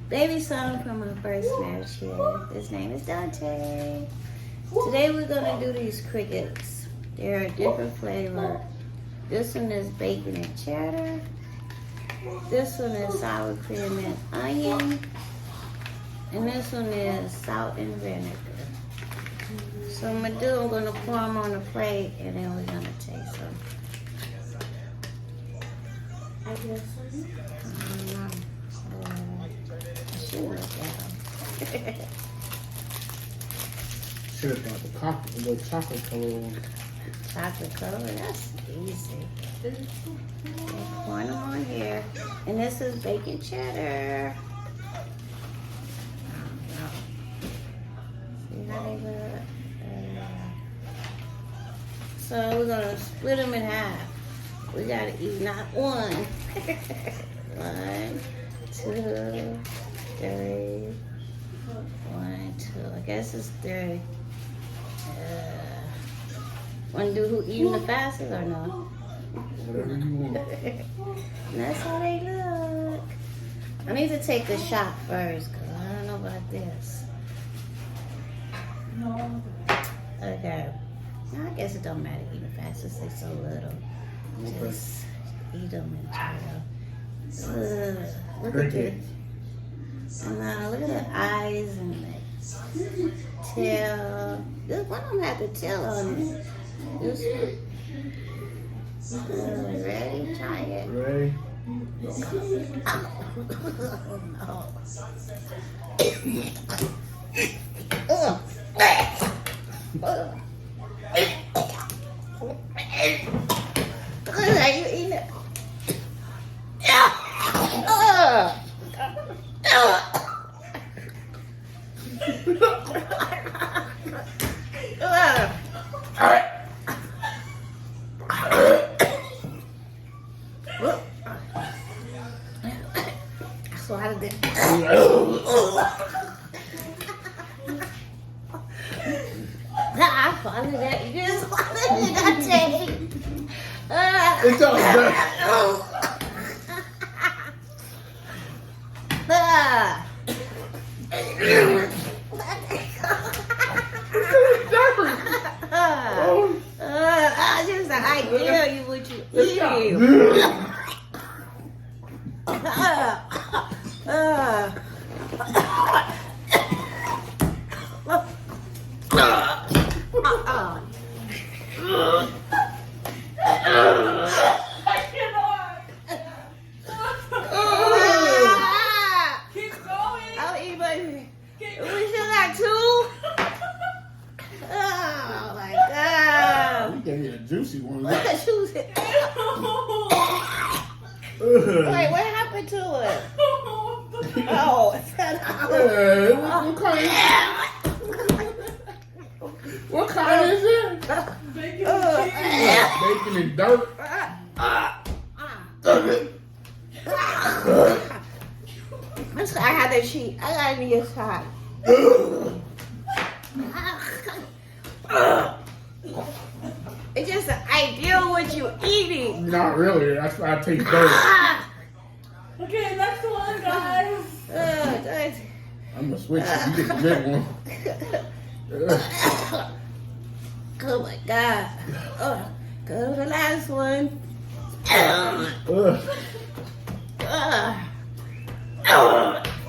baby son from my first marriage here. His name is Dante. Today we're gonna do these crickets. They're a different flavor. This one is bacon and cheddar. This one is sour cream and onion. And this one is salt and vinegar. So I'm gonna pour them on the plate and then we're gonna taste them. I guess I should look at them. Should have got the chocolate color one. Chocolate color, that's easy. Pour them on here. And this is bacon cheddar. See how they look? So we're gonna split them in half. We gotta eat not one. 1, 2, 3. 1, 2. I guess it's 3. Wanna do who eating the fastest or no? Whatever you want. That's how they look. I need to take a shot first because I don't know about this. Okay. I guess it don't matter eating fast since they're so little. Just eat them and try to. Look at this. And look at the eyes and the tail. This one of them had the tail on it. This one. Ready? Try it. Ready? Are you eating it? Swallowed it. I swallowed that. You just swallowed it. I take. It's all good. Just an idea of what you eat. Juicy one. Wait, what happened to it? Oh, it fell out. What kind is it? Bacon and cheese. Bacon and dirt. I had that sheet. I gotta be a shot. It's just an idea of what you're eating. Not really. That's why I taste dirt. Okay, next one, guys. I'm gonna switch it. You get the big one. Oh my God. Go to the last one.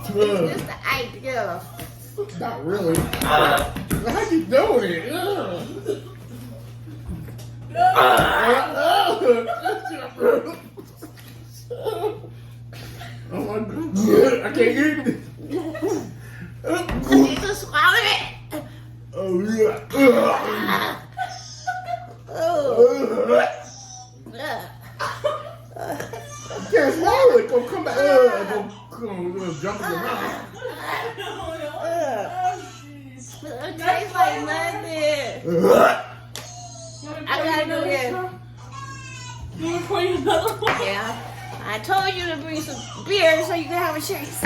It's just the idea. Not really. How you doing it? Oh my God. I can't eat it. You can swallow it. Oh yeah. I can't swallow it. Go come back. Go jump in your mouth. It tastes like nothing. I gotta do this. You want to pour you another one? Yeah. I told you to bring some beer so you can have a chase.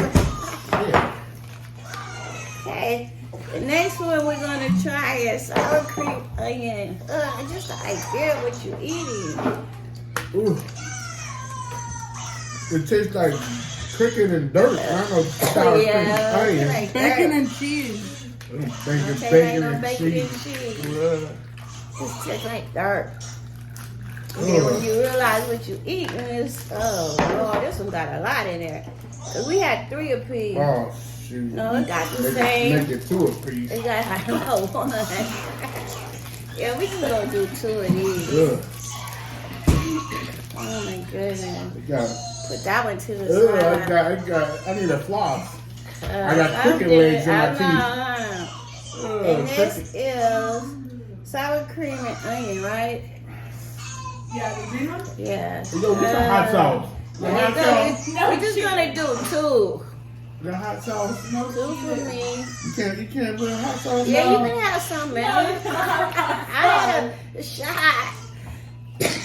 Okay. The next one we're gonna try is sour cream onion. Just the idea of what you're eating. Ooh. It tastes like cricket and dirt. I don't know sour cream Yeah, onion. like Bacon that. and cheese. Bacon, Okay, bacon, ain't no and bacon cheese. and cheese. Yeah. It's just like dirt. And then when Ugh. you realize what you eat, and it's, oh Lord, this one got a lot in there. Cause we had 3 apiece. Oh shoot. No, it got the Make same. Make it 2 apiece. It got, I know, one. Yeah, we can go do 2 of these. Ugh. Oh my goodness. I got. Put that one to the side. I need a floss. I got I cricket did. legs in I my know. teeth. And this is sour cream and onion, right? Yeah, the green one? Yeah. Yo, get some hot sauce. The There hot you go. sauce. We're just gonna do 2. The hot sauce. 2 for me. You can't put hot sauce. Yeah, no? you can have some, man. I had a shot.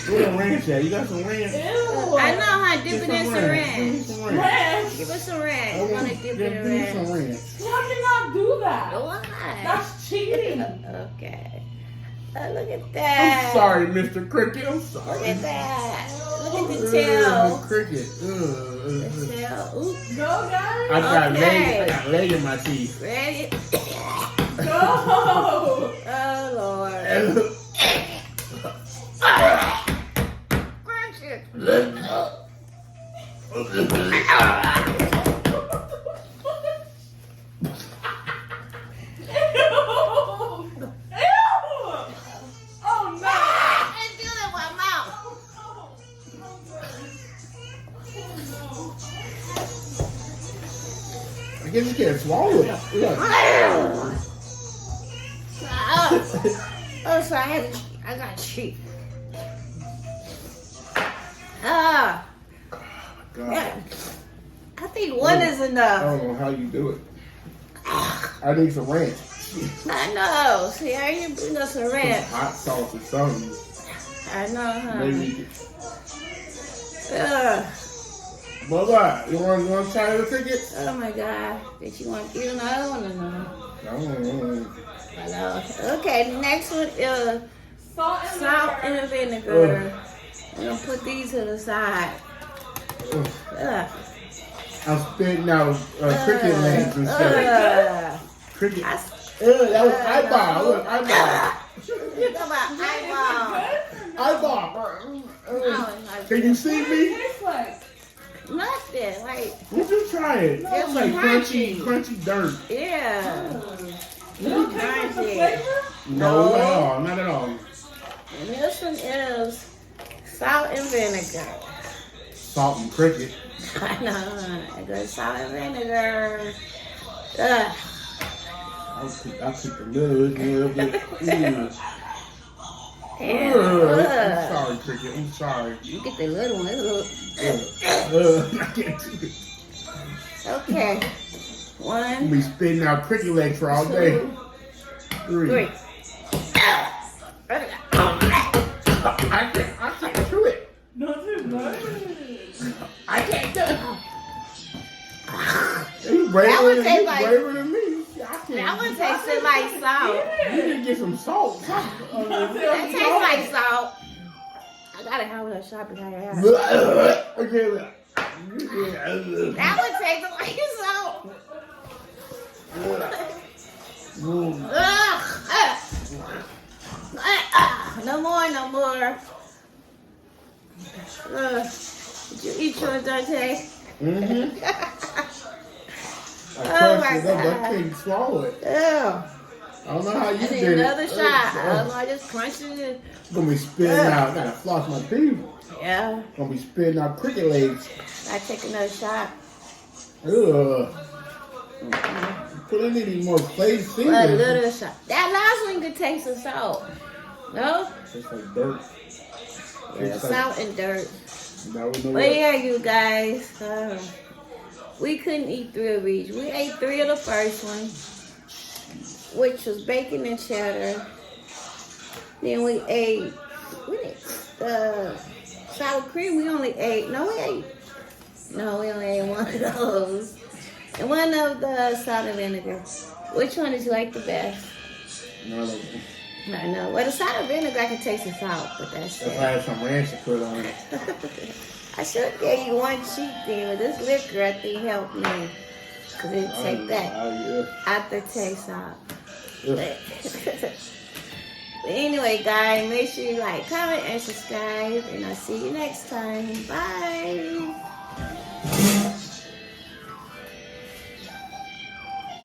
Where the ranch at? You got some ranch? Ew. I know how to dip it in some ranch. Some ranch. Ranch. Give us some ranch. I We're want gonna to dip give it in me ranch. some ranch. How can y'all do that? Why? That's cheating. Okay. Look at I'm that. sorry, Mr. Cricket. I'm Look sorry. at that. Look at the Ugh, tail. Cricket. The tail. Ooh. Go, guys. I got Okay. leg in my teeth. Ready? Go. Oh, Lord. Crunch it. Ew. Oh, no. I feel it in my mouth. I guess you can't swallow it. Look. Oh, so I got cheap. Ah, God. yeah. I think one is I enough. don't know how you do it. I need some ranch. I know. See how you bring us a Some ranch. hot sauce or something. I know, huh? Maybe. Ugh. Bye-bye. You want to try the ticket? Oh my God. Did you want to eat another one or no? No. I know. Okay, the next one is Salt and salt and vinegar. We're going to put these to the side. Ugh. I'm spitting out cricket legs instead. Cricket. That was eyeball. Look, eyeball. You talking about eyeball. Eyeball. Oh, my Can you see me? Tastes like. Nothing. Like, Would you try it? It's It's like crunchy. crunchy dirt. yeah. No taste of the flavor? No, No. not at all. Not at all. And this one is salt and vinegar. Salt and cricket. I know. I go salt and vinegar. Ugh. I'll pick a little bit. And, I'm ugh. sorry, cricket. I'm sorry. You get the little one. I can't do it. Okay. I'll One, be spitting out cricket legs for all day. 3. 3. I can't do it. Not too good. I can't do it. You That one tastes you like- braver than me. I can't. That one tasted like salt. You need to get some salt. That tastes like salt. I gotta have a shot behind your house. That one tastes like salt. Ugh. No more, no more. Did you eat yours, Dante? Mm-hmm. I Oh my crushed it up, but I God. can't swallow it. Ew. I don't know how you I need did it. another shot. I just crunched it. I'm gonna be spitting out. I gotta floss my teeth. Yeah. Gonna be spitting out cricket legs. I take another shot. Ugh. Put in any more clay A seasoning. little shot. That last one could taste the salt. No? Tastes like dirt. Yeah, Tastes like- salt and dirt. Now we know But what. yeah, you guys. We couldn't eat 3 of each. We ate 3 of the first one, which was bacon and cheddar. Then we ate the sour cream. We only ate. We only ate one of those. And one of the salt and vinegar. Which one did you like the best? None of them. I know. Well, the salt and vinegar, I can taste the salt, but that's If I it. had some ranch to put on it. I should have gave you one cheat thing, but this liquor I think helped me. Cause it take that aftertaste out. But anyway, guys, make sure you like, comment, and subscribe. And I'll see you next time. Bye.